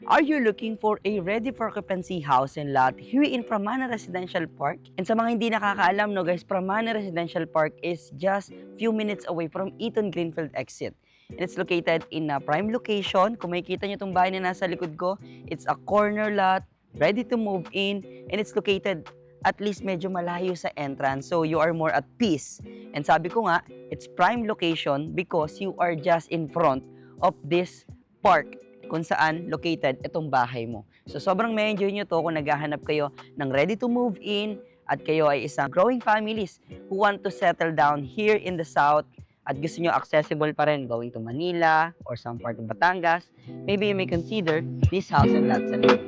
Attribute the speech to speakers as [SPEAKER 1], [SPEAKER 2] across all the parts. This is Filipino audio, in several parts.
[SPEAKER 1] Are you looking for a ready for occupancy house and lot here in Pramana Residential Park? And sa mga hindi nakakaalam no guys, Pramana Residential Park is just few minutes away from Eton Greenfield exit. And it's located in a prime location. Kung makikita nyo itong bahay na nasa likod ko, it's a corner lot, ready to move in, and it's located at least medyo malayo sa entrance, so you are more at peace. And sabi ko nga, it's prime location because you are just in front of this park kung saan located itong bahay mo. So sobrang may enjoy nyo to kung naghahanap kayo ng ready to move in at kayo ay isang growing families who want to settle down here in the south at gusto nyo accessible pa rin going to Manila or some part of Batangas. Maybe you may consider this house and lot sa likod.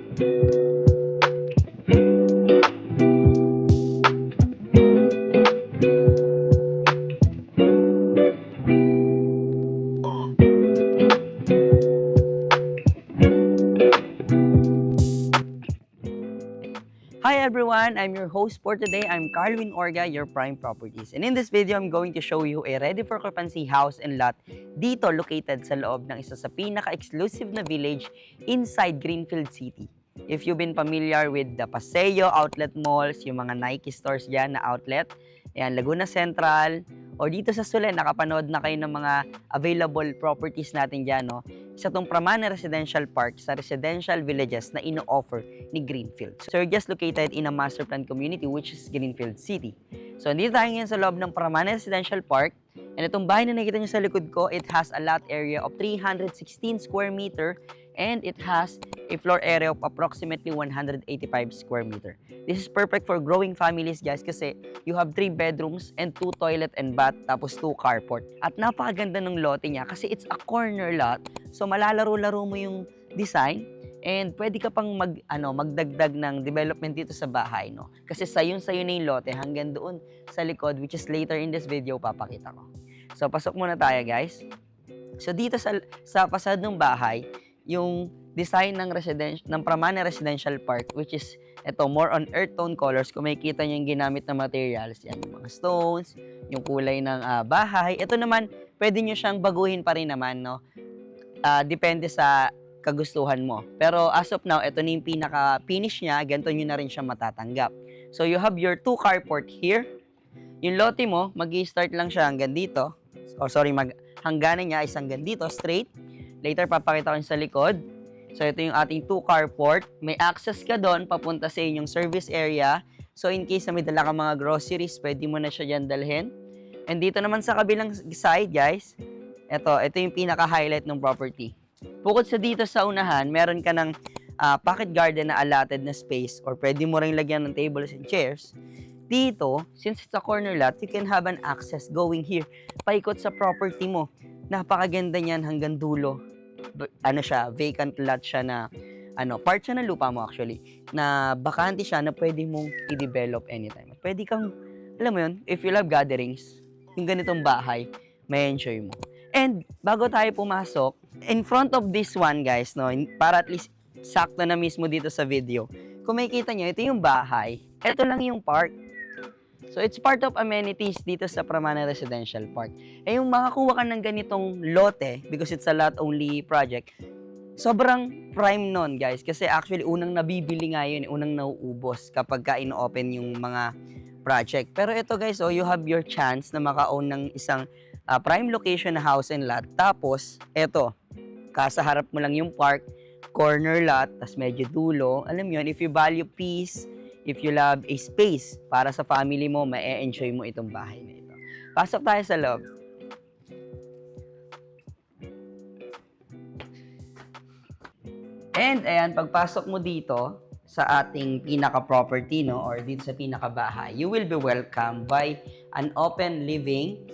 [SPEAKER 1] Hi everyone, I'm your host for today. I'm Carlwin Orga, your Prime Properties. And in this video, I'm going to show you a ready for occupancy house and lot dito located sa loob ng isa sa pinaka-exclusive na village inside Greenfield City. If you've been familiar with the Paseo outlet malls, yung mga Nike stores dyan na outlet, ayan, Laguna Central, o dito sa Sulen, nakapanood na kayo ng mga available properties natin dyan, no? Isa tong Pramana Residential Park sa residential villages na ino-offer ni Greenfield. So, you're just located in a master plan community which is Greenfield City. So, nandito tayo ngayon sa loob ng Pramana Residential Park. And itong bahay na nakikita nyo sa likod ko, it has a lot area of 316 square meter and it has a floor area of approximately 185 square meter. This is perfect for growing families, guys, kasi you have 3 bedrooms and 2 toilet and bath, tapos 2 carport. At napakaganda ng lote niya kasi it's a corner lot, so malalaro-laro mo yung design and pwede ka pang magdagdag ng development dito sa bahay, no? Kasi sayo na yung lote hanggang doon sa likod, which is later in this video papakita ko. So, pasok muna tayo, guys. So, dito sa fasad ng bahay, yung design ng Pramana Residential Park, which is ito, more on earth tone colors. Kung makikita nyo yung ginamit na materials, yan, yung mga stones, yung kulay ng bahay. Ito naman, pwede nyo siyang baguhin pa rin naman, no? Depende sa kagustuhan mo. Pero as of now, ito na yung pinaka-finish niya, ganito nyo na rin siya matatanggap. So, you have your 2 carport here. Yung lote mo, mag-i-start lang siya hanggang dito. Hangganan niya is hanggang dito, straight. Later, papakita ko sa likod. So, ito yung ating 2 carport. May access ka doon papunta sa inyong service area. So, in case na may dala ka mga groceries, pwede mo na siya dyan dalhin. And dito naman sa kabilang side, guys, ito yung pinaka-highlight ng property. Bukod sa dito sa unahan, meron ka ng pocket garden na allotted na space or pwede mo rin lagyan ng tables and chairs. Dito, since it's a corner lot, you can have an access going here. Paikot sa property mo. Napakaganda niyan hanggang dulo. Vacant lot siya na, part siya ng lupa mo actually, na bakante siya na pwede mong i-develop anytime. Pwede kang, alam mo yun, if you love gatherings, yung ganitong bahay, may enjoy mo. And, bago tayo pumasok, in front of this one, guys, no, para at least sakto na mismo dito sa video, kung makikita nyo, ito yung bahay, ito lang yung park. So, it's part of amenities dito sa Pramana Residential Park. Eh, yung makakuha ka ng ganitong lote, because it's a lot-only project, sobrang prime nun, guys. Kasi actually, unang nabibili nga yun, unang nauubos kapag ka ino-open yung mga project. Pero ito, guys, you have your chance na maka-own ng isang prime location na house and lot. Tapos, ito, kasaharap mo lang yung park, corner lot, tas medyo dulo. Alam mo yun, if you value peace, if you love a space para sa family mo, ma-enjoy mo itong bahay na ito. Pasok tayo sa loob. And ayan, pagpasok mo dito sa ating pinaka-property, no, or dito sa pinaka-bahay, you will be welcomed by an open living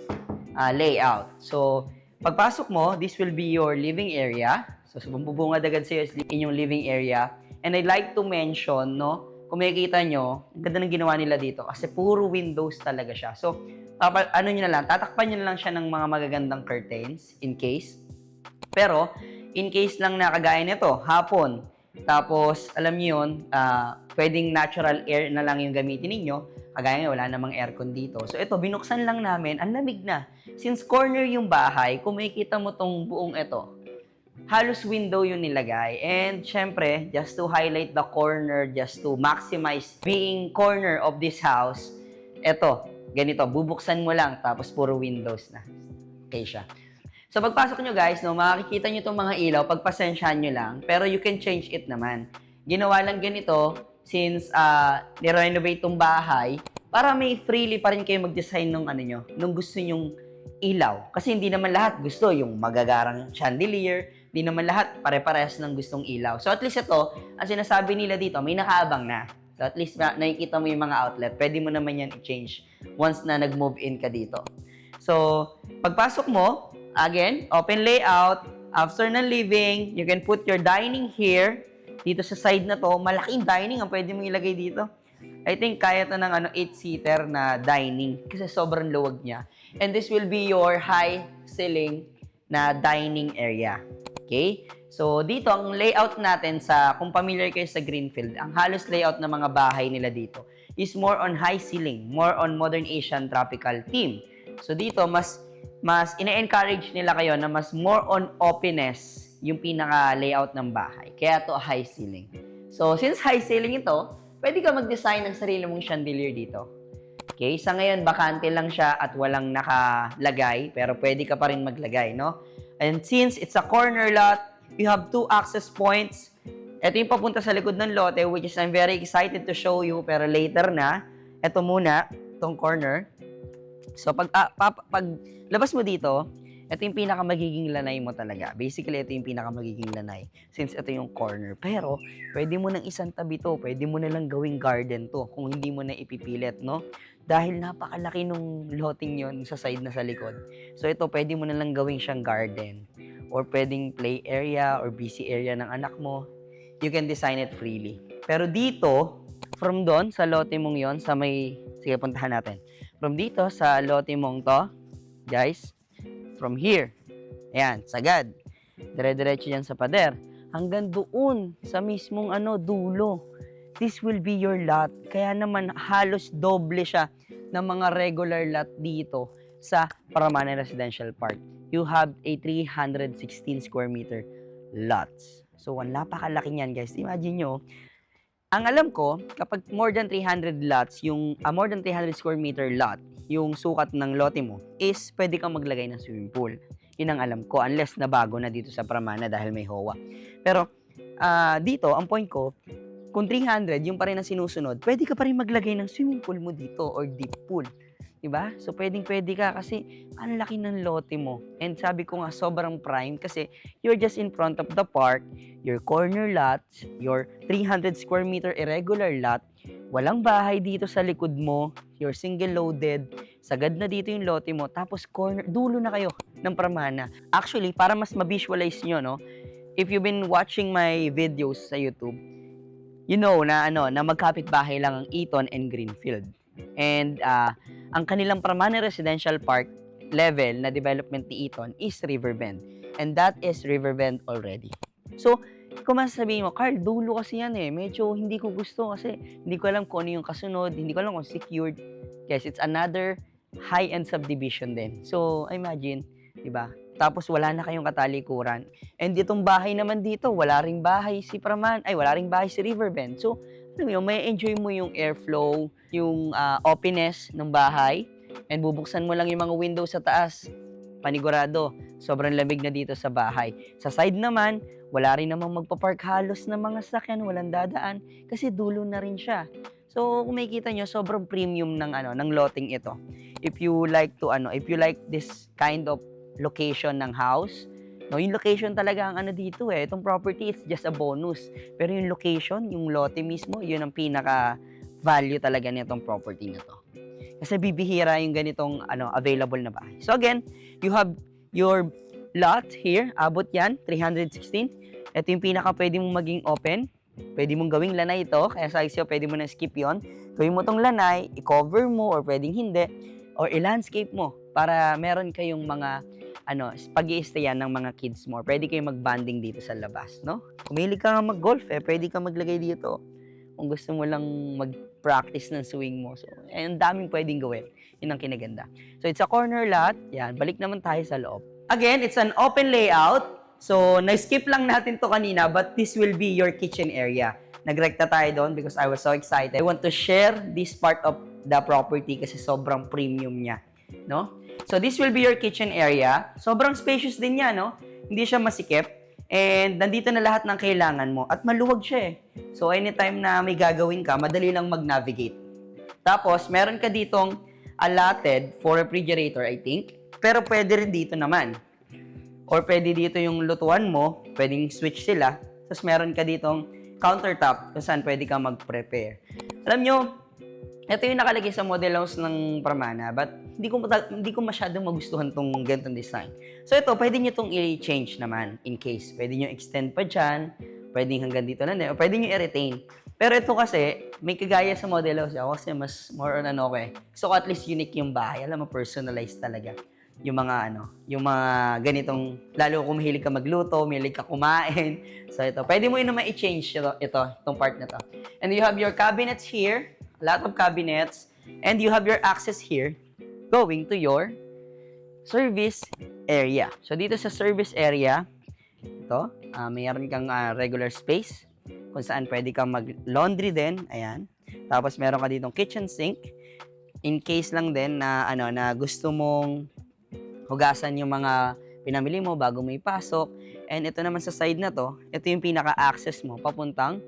[SPEAKER 1] layout. So, pagpasok mo, this will be your living area. So, bubungad agad sa'yo is inyong living area. And I'd like to mention, no, kung makikita nyo, ang ganda ng ginawa nila dito kasi puro windows talaga siya. So, tatakpan nyo na lang siya ng mga magagandang curtains in case. Pero, in case lang na kagaya nito, hapon, tapos, alam nyo yun, pwedeng natural air na lang yung gamitin ninyo. Kagaya nga, wala namang aircon dito. So, ito, binuksan lang namin, ang lamig na. Since corner yung bahay, kung makikita mo tong buong ito, halos window yung nilagay. And syempre, just to highlight the corner, just to maximize being corner of this house, eto, ganito, bubuksan mo lang, tapos puro windows na. Okay siya. So pagpasok nyo guys, no, makikita nyo itong mga ilaw, pagpasensyahan nyo lang, pero you can change it naman. Ginawa lang ganito, since nirenovate itong bahay, para may freely pa rin kayo mag-design ng ano nyo, nung gusto nyong ilaw. Kasi hindi naman lahat gusto yung magagarang chandelier, hindi naman lahat pare-parehas ng gustong ilaw. So at least ito, ang sinasabi nila dito, may nakaabang na. So at least nakikita mo yung mga outlet, pwede mo naman yan i-change once na nag-move in ka dito. So, pagpasok mo, again, open layout, after ng living, you can put your dining here, dito sa side na to, malaking dining ang pwede mo ilagay dito. I think kaya to ng 8-seater na dining kasi sobrang luwag niya. And this will be your high ceiling na dining area. Okay? So, dito, ang layout natin kung familiar kayo sa Greenfield, ang halos layout ng mga bahay nila dito is more on high ceiling, more on modern Asian tropical theme. So, dito, mas ine-encourage nila kayo na mas more on openness yung pinaka-layout ng bahay. Kaya to high ceiling. So, since high ceiling ito, pwede ka mag-design ng sarili mong chandelier dito. Okay? Sa ngayon, bakante lang siya at walang nakalagay, pero pwede ka pa rin maglagay, no? And since it's a corner lot, you have 2 access points. Ito yung papunta sa likod ng lote, which is I'm very excited to show you, pero later na. Ito muna, itong corner. So, pag labas mo dito, ito yung pinaka magiging lanay mo talaga. Basically, ito yung pinaka magiging lanay since ito yung corner. Pero, pwede mo nang isang tabi to. Pwede mo na lang gawing garden to kung hindi mo na ipipilit, no? Dahil napakalaki nung loteng yon sa side na sa likod. So, ito, pwede mo na lang gawing siyang garden. Or pwedeng play area or busy area ng anak mo. You can design it freely. Pero dito, from doon, sa lote mong yon sa may... Sige, puntahan natin. From dito, sa lote mong to, guys, from here, ayan, sagad. Dire-diretso yan sa pader. Hanggang doon, sa mismong dulo. This will be your lot. Kaya naman, halos doble siya ng mga regular lot dito sa Paramana Residential Park. You have a 316 square meter lots. So, napakalaki niyan, guys. Imagine nyo, ang alam ko, kapag more than 300 lots, more than 300 square meter lot, yung sukat ng lote mo, is pwede kang maglagay ng swimming pool. Yun ang alam ko, unless na bago na dito sa Pramana dahil may HOA. Pero, dito, ang point ko, kung 300, yung pa rin ang sinusunod, pwede ka pa rin maglagay ng swimming pool mo dito or deep pool. Diba? So, pwedeng-pwede ka kasi ang laki ng lote mo. And sabi ko nga, sobrang prime kasi you're just in front of the park, your corner lot, your 300 square meter irregular lot, walang bahay dito sa likod mo, you're single-loaded, sagad na dito yung lote mo, tapos dulo na kayo ng Pramana. Actually, para mas ma-visualize nyo, no, if you've been watching my videos sa YouTube, you know na magkapit-bahay lang ang Eton and Greenfield. And ang kanilang Pramana Residential Park level na development ni Eton is Riverbend. And that is Riverbend already. So, kung masasabihin mo, Carl, dulo kasi yan medyo hindi ko gusto kasi hindi ko alam kung ano yung kasunod, hindi ko alam kung secured. Guys, it's another high-end subdivision din. So, imagine, diba? Tapos wala na kayong katalikuran. And itong bahay naman dito, wala ring bahay si Riverbend. So, may enjoy mo yung airflow, yung openness ng bahay, and bubuksan mo lang yung mga window sa taas. Panigurado, sobrang lamig na dito sa bahay. Sa side naman, wala rin namang magpapark halos ng mga sakyan, walang dadaan, kasi dulo na rin siya. So, kung makikita nyo, sobrang premium ng loteng ito. If you like this kind of location ng house, no, yung location talaga ang dito itong property, it's just a bonus. Pero yung location, yung lote mismo, yun ang pinaka-value talaga nitong property na to. Kasi bibihira yung ganitong available na bahay. So again, you have your lot here, abot yan, 316. Ito yung pinaka pwede mong maging open. Pwede mong gawing lanay ito, kaya sa ICO pwede mo na skip yon. Gawin mo tong lanay, i-cover mo, or pwedeng hindi, or i-landscape mo para meron kayong mga pag-i-stayan ng mga kids mo. Pwede kayong mag-banding dito sa labas, no? Kung mahilig ka nga mag-golf, pwede ka maglagay dito. Kung gusto mo lang mag-practice ng swing mo. So, ang daming pwedeng gawin. Yun ang kinaganda. So, it's a corner lot. Yan, balik naman tayo sa loob. Again, it's an open layout. So, na-skip lang natin to kanina, but this will be your kitchen area. Nagrekta tayo doon because I was so excited. I want to share this part of the property kasi sobrang premium niya, no? So, this will be your kitchen area. Sobrang spacious din niya, no? Hindi siya masikip. And nandito na lahat ng kailangan mo. At maluwag siya eh. So, anytime na may gagawin ka, madali lang mag-navigate. Tapos, meron ka ditong allotted for refrigerator, I think. Pero pwede rin dito naman. Or pwede dito yung lutuan mo, pwedeng switch sila. Tapos meron ka ditong countertop kung saan pwede ka mag-prepare. Alam nyo, ito yung nakalagay sa model house ng Pramana, but hindi ko masyadong magustuhan tong ganitong design. So ito, pwede nyo itong i-change naman in case. Pwede nyo extend pa dyan, pwede hanggang dito na din, o pwede nyo i-retain. Pero ito kasi, may kagaya sa model house ako kasi mas more on So at least unique yung bahay. Alam mo, personalized talaga. Yung mga ganitong, lalo kung mahilig ka magluto, mahilig ka kumain. So ito, pwede mo naman i-change itong part na to. And you have your cabinets here, a lot of cabinets, and you have your access here going to your service area. So dito sa service area, ito, mayroon kang regular space kung saan pwede kang mag-laundry din, ayan. Tapos meron ka ditong kitchen sink in case lang din na na gusto mong hugasan yung mga pinamili mo bago may pasok. And ito naman sa side na to, ito yung pinaka-access mo papuntang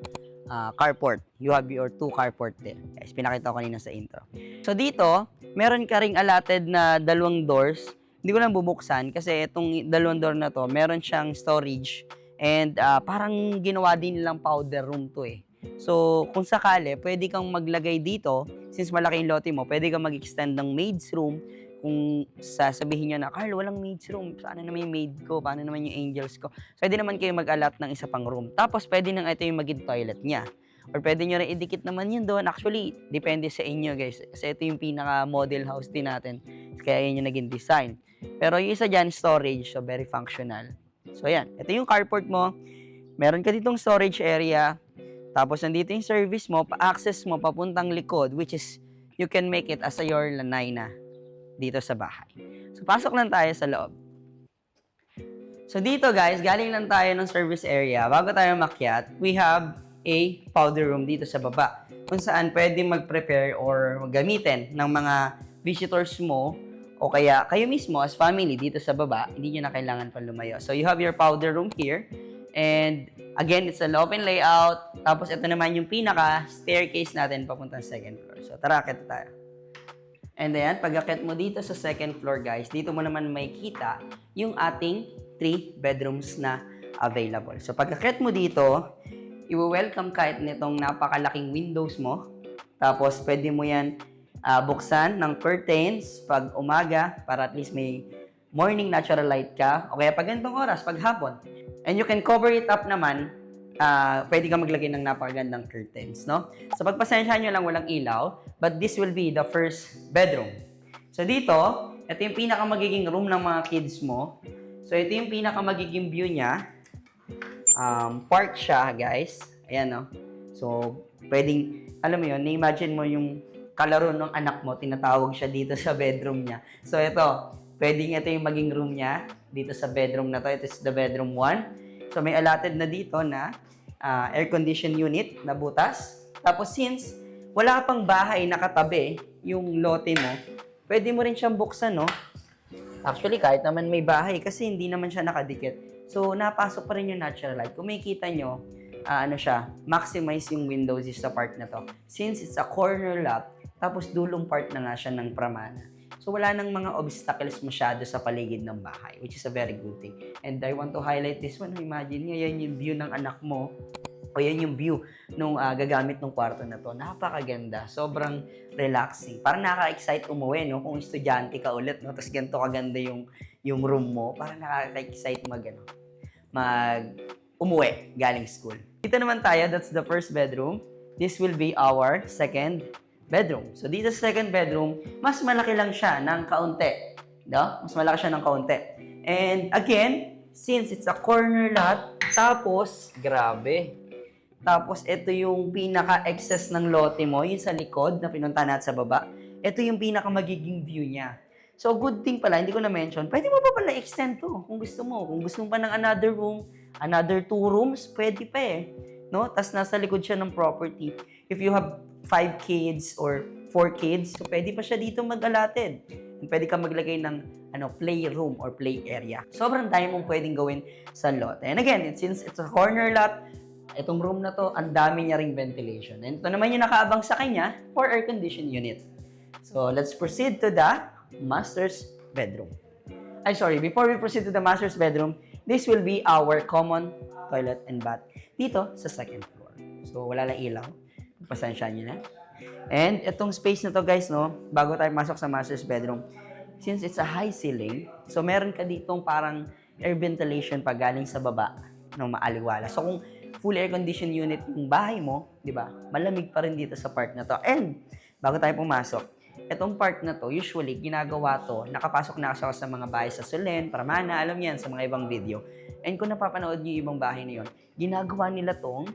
[SPEAKER 1] carport. You have your 2 carport there. Guys, pinakita ko kanina sa intro. So dito, meron ka ring allotted na 2 doors. Hindi ko lang bubuksan kasi itong 2 door na to, meron siyang storage and parang ginawa din nilang powder room to eh. So, kung sakali, pwede kang maglagay dito, since malaki yung lote mo, pwede kang mag-extend ng maid's room. Kung sasabihin nyo na, Carl, walang maid's room. Paano naman yung maid ko? Paano naman yung angels ko? So, pwede naman kayo mag-allot ng isa pang room. Tapos, pwede nang ito yung maging toilet niya. Or pwede nyo rin idikit naman yun doon. Actually, depende sa inyo, guys. Kasi ito yung pinaka-model house din natin. Kaya yun yung naging design. Pero yung isa dyan, storage. So, very functional. So, yan. Ito yung carport mo. Meron ka ditong storage area. Tapos, nandito yung service mo. Pa-access mo papuntang likod, which is, you can make it as a your lanay na dito sa bahay. So, pasok lang tayo sa loob. So, dito guys, galing lang tayo ng service area. Bago tayo makyat, we have a powder room dito sa baba kung saan pwede mag-prepare or gamitin ng mga visitors mo o kaya kayo mismo as family dito sa baba, hindi nyo na kailangan pa lumayo. So, you have your powder room here. And, again, it's an open layout. Tapos, ito naman yung pinaka-staircase natin papuntang second floor. So, tara, akit tayo. And then, pag-akit mo dito sa second floor, guys, dito mo naman makikita yung ating 3 bedrooms na available. So, pag-akit mo dito, i-welcome kahit nitong napakalaking windows mo. Tapos, pwede mo yan buksan ng curtains pag umaga para at least may morning natural light ka. O kaya pag ganitong oras, pag hapon. And you can cover it up naman. Pwede ka maglagay ng napakagandang curtains, no? So, pagpasensyahan nyo lang walang ilaw, but this will be the first bedroom. So, dito, ito yung pinaka magiging room ng mga kids mo. So, ito yung pinaka magiging view niya. Park siya, guys. Ayan, no? So, pwedeng, alam mo yun, na-imagine mo yung kalaro ng anak mo, tinatawag siya dito sa bedroom niya. So, ito, pwedeng ito yung maging room niya dito sa bedroom na to. Ito is the bedroom 1. So, may allotted na dito na air condition unit na butas. Tapos, since wala pang bahay nakatabi yung lote mo, pwede mo rin siyang buksan, no? Actually, kahit naman may bahay kasi hindi naman siya nakadikit. So, napasok pa rin yung natural light. Kung makikita nyo, maximize yung windows sa part na to. Since it's a corner lot, tapos dulong part na nga siya ng Pramana. So, wala nang mga obstacles masyado sa paligid ng bahay, which is a very good thing. And I want to highlight this one. Imagine nyo, yan yung view ng anak mo. O yan yung view nung gagamit ng kwarto na to. Napakaganda. Sobrang relaxing. Parang nakaka-excite umuwi, no? Kung estudyante ka ulit, no? Tapos ganito kaganda yung room mo. Parang nakaka-excite umuwi galing school. Dito naman tayo, that's the first bedroom. This will be our second bedroom. So, dito sa second bedroom, mas malaki lang siya ng kaunti. No? Mas malaki siya ng kaunti. And again, since it's a corner lot, tapos, grabe. Tapos, ito yung pinaka-excess ng lote mo, yung sa likod na pinunta natin sa baba. Ito yung pinaka-magiging view niya. So, good thing pala, hindi ko na-mention, pwede mo pa pala extend to kung gusto mo. Kung gusto mo pa ng another room, another 2 rooms, pwede pa eh. No? Tapos nasa likod siya ng property. If you have 5 kids or 4 kids, so pwede pa siya dito mag-allotted. And pwede ka maglagay ng playroom or play area. Sobrang dami mong pwedeng gawin sa lot. And again, since it's a corner lot, itong room na to, ang dami niya ring ventilation. And ito naman yung nakaabang sa kanya for air conditioned unit. So, let's proceed to the master's bedroom. Before we proceed to the master's bedroom, this will be our common toilet and bath dito sa second floor. So, wala lang ilaw. Pasensya nyo na. And itong space na to guys, no, bago tayo masok sa master's bedroom, since it's a high ceiling, so meron ka ditong parang air ventilation pa galing sa baba ng maaliwala. So, kung full air conditioned unit yung bahay mo, di ba? Malamig pa rin dito sa part na to. And, bago tayo pumasok, itong part na to, usually, ginagawa to, nakapasok na siya sa mga bahay sa Sulen, Paramana, alam yan, sa mga ibang video. And kung napapanood niyo yung ibang bahay na yun, ginagawa nila tong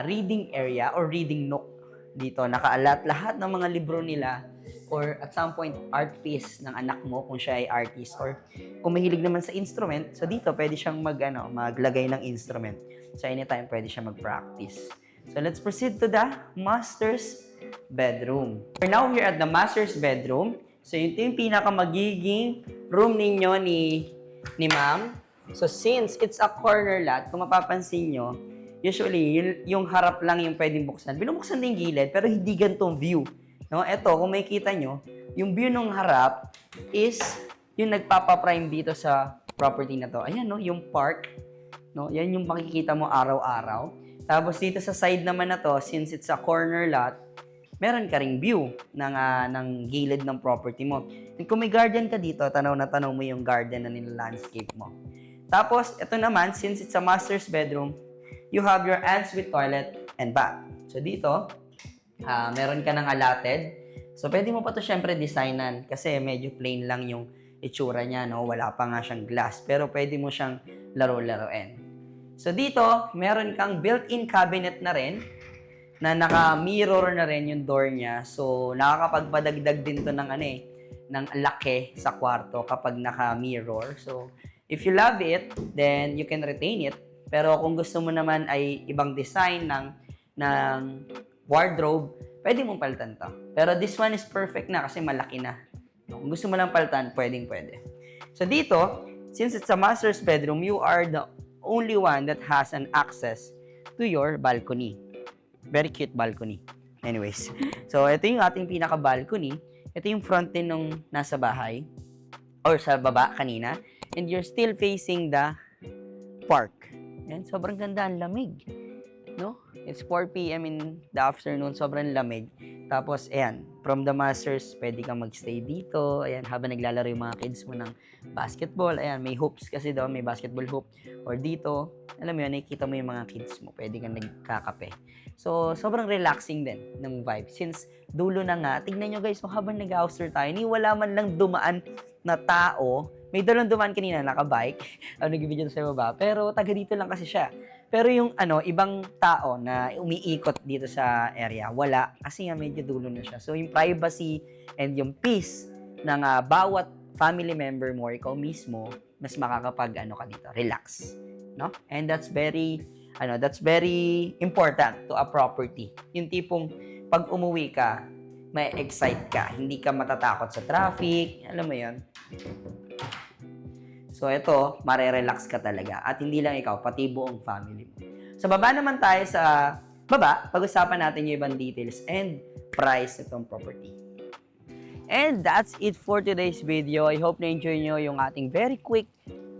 [SPEAKER 1] reading area or reading nook dito. Nakaalat lahat ng mga libro nila or at some point, art piece ng anak mo kung siya ay artist. Or kung mahilig naman sa instrument, so dito, pwede siyang maglagay ng instrument. So, anytime pwede siya mag-practice. So, let's proceed to the master's bedroom. We're now here at the master's bedroom. So, ito yung pinaka-magiging room ninyo ni ma'am. So, since it's a corner lot, kung mapapansin nyo, usually, yung harap lang yung pwedeng buksan. Binubuksan din yung gilid, pero hindi ganitong view. No? Ito, kung makikita nyo, yung view ng harap is yung nagpapaprime dito sa property na to. Ayan, no? Yung park. No? Yan yung makikita mo araw-araw. Tapos dito sa side naman na to, since it's a corner lot, meron ka ring view ng gilid ng property mo. And kung may garden ka dito, tanaw na tanaw mo yung garden na nila-landscape mo. Tapos, ito naman, since it's a master's bedroom, you have your ensuite toilet and bath. So dito, meron ka ng allotted. So pwede mo pa to syempre designan kasi medyo plain lang yung itsura niya, no? Wala pa nga siyang glass, pero pwede mo siyang laro-laroin. So dito, meron kang built-in cabinet na rin na naka-mirror na rin yung door niya. So nakakapagpadagdag din to ng laki sa kwarto kapag naka-mirror. So if you love it, then you can retain it. Pero kung gusto mo naman ay ibang design ng wardrobe, pwede mong palitan to. Pero this one is perfect na kasi malaki na. Kung gusto mo lang palitan, pwede. So dito, since it's a master's bedroom, you are the only one that has an access to your balcony. Very cute balcony. Anyways, so ito yung ating pinaka-balcony. Ito yung front din nung nasa bahay or sa baba kanina. And you're still facing the park. And sobrang ganda, ang lamig. No? It's 4 p.m. in the afternoon, sobrang lamig. Tapos, ayan, from the masters, pwede kang magstay dito. Ayan, habang naglalaro yung mga kids mo ng basketball. Ayan, may hoops kasi doon, may basketball hoop. Or dito, alam mo yun, nakikita mo yung mga kids mo. Pwede kang nagkakape. So, sobrang relaxing din ng vibe. Since dulo na nga, tignan nyo guys, habang nag-ouster tayo, ni wala man lang dumaan na tao. May dalawang dumaan kanina, naka-bike. Nag-video sa baba. Pero taga dito lang kasi siya. Pero yung ibang tao na umiikot dito sa area, wala. Kasi nga medyo dulo na siya. So yung privacy and yung peace ng bawat family member mo, ikaw mismo, mas makakapag ka dito, relax. No? And that's very important to a property. Yung tipong pag umuwi ka, may excite ka. Hindi ka matatakot sa traffic. Alam mo yun? So, ito, marerelax ka talaga. At hindi lang ikaw, pati buong family mo. Sa baba naman tayo sa baba, pag-usapan natin yung ibang details and price nitong property. And that's it for today's video. I hope na-enjoy nyo yung ating very quick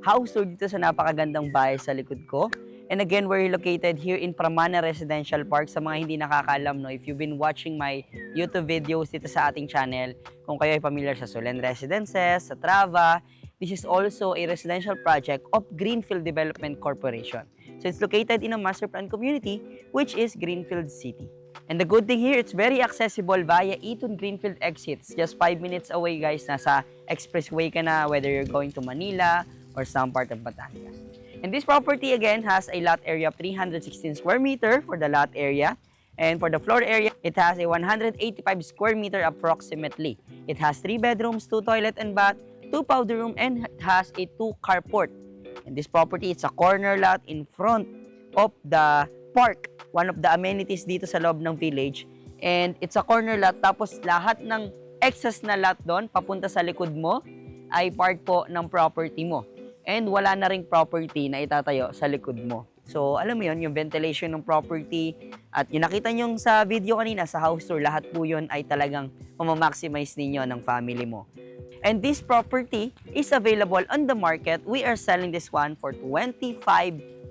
[SPEAKER 1] house tour dito sa napakagandang bahay sa likod ko. And again, we're located here in Pramana Residential Park. Sa mga hindi nakakaalam, no, if you've been watching my YouTube videos dito sa ating channel, kung kayo ay familiar sa Sulen Residences, sa Trava, this is also a residential project of Greenfield Development Corporation. So it's located in a master plan community, which is Greenfield City. And the good thing here, it's very accessible via Eton Greenfield exits. Just 5 minutes away, guys. Nasa expressway ka na, whether you're going to Manila or some part of Batangas. And this property, again, has a lot area of 316 square meter for the lot area. And for the floor area, it has a 185 square meter approximately. It has 3 bedrooms, 2 toilet and bath, 2 powder room, and it has a 2 carport. And this property, it's a corner lot in front of the park, one of the amenities dito sa loob ng village. And it's a corner lot, tapos lahat ng excess na lot doon, papunta sa likod mo, ay part po ng property mo. And wala na ring property na itatayo sa likod mo. So, alam mo yun, yung ventilation ng property, at yung nakita nyo sa video kanina, sa house tour, lahat po yun ay talagang mamamaximize ninyo ng family mo. And this property is available on the market. We are selling this one for 25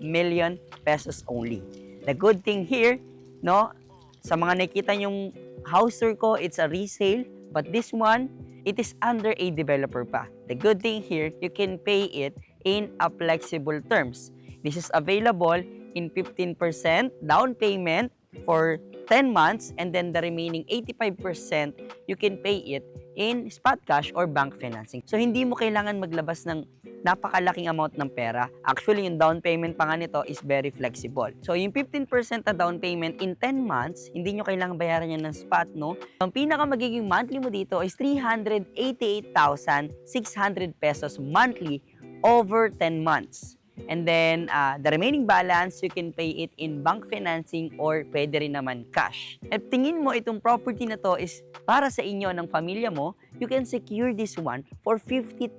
[SPEAKER 1] million pesos only. The good thing here, no, sa mga nakita yung house tour ko, it's a resale, but this one, it is under a developer pa. The good thing here, you can pay it in a flexible terms. This is available in 15% down payment for 10 months, and then the remaining 85%, you can pay it in spot cash or bank financing. So, hindi mo kailangan maglabas ng napakalaking amount ng pera. Actually, yung down payment pa nga nito is very flexible. So, yung 15% na down payment in 10 months, hindi nyo kailangan bayaran yan ng spot, no? Ang pinaka magiging monthly mo dito is 388,600 pesos monthly over 10 months. And then, the remaining balance, you can pay it in bank financing or pwede rin naman cash. At tingin mo itong property na to is para sa inyo ng pamilya mo, you can secure this one for 50,000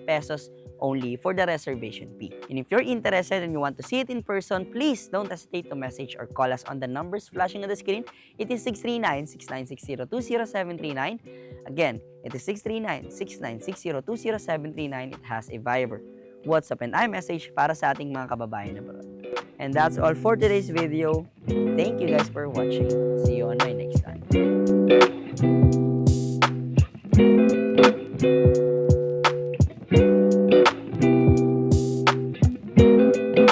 [SPEAKER 1] pesos only for the reservation fee. And if you're interested and you want to see it in person, please don't hesitate to message or call us on the numbers flashing on the screen. It is 639-6960-20739. Again, it is 639-6960-20739. It has a Viber, WhatsApp, and iMessage para sa ating mga kababayan abroad. And that's all for today's video. Thank you guys for watching. See you on my next time.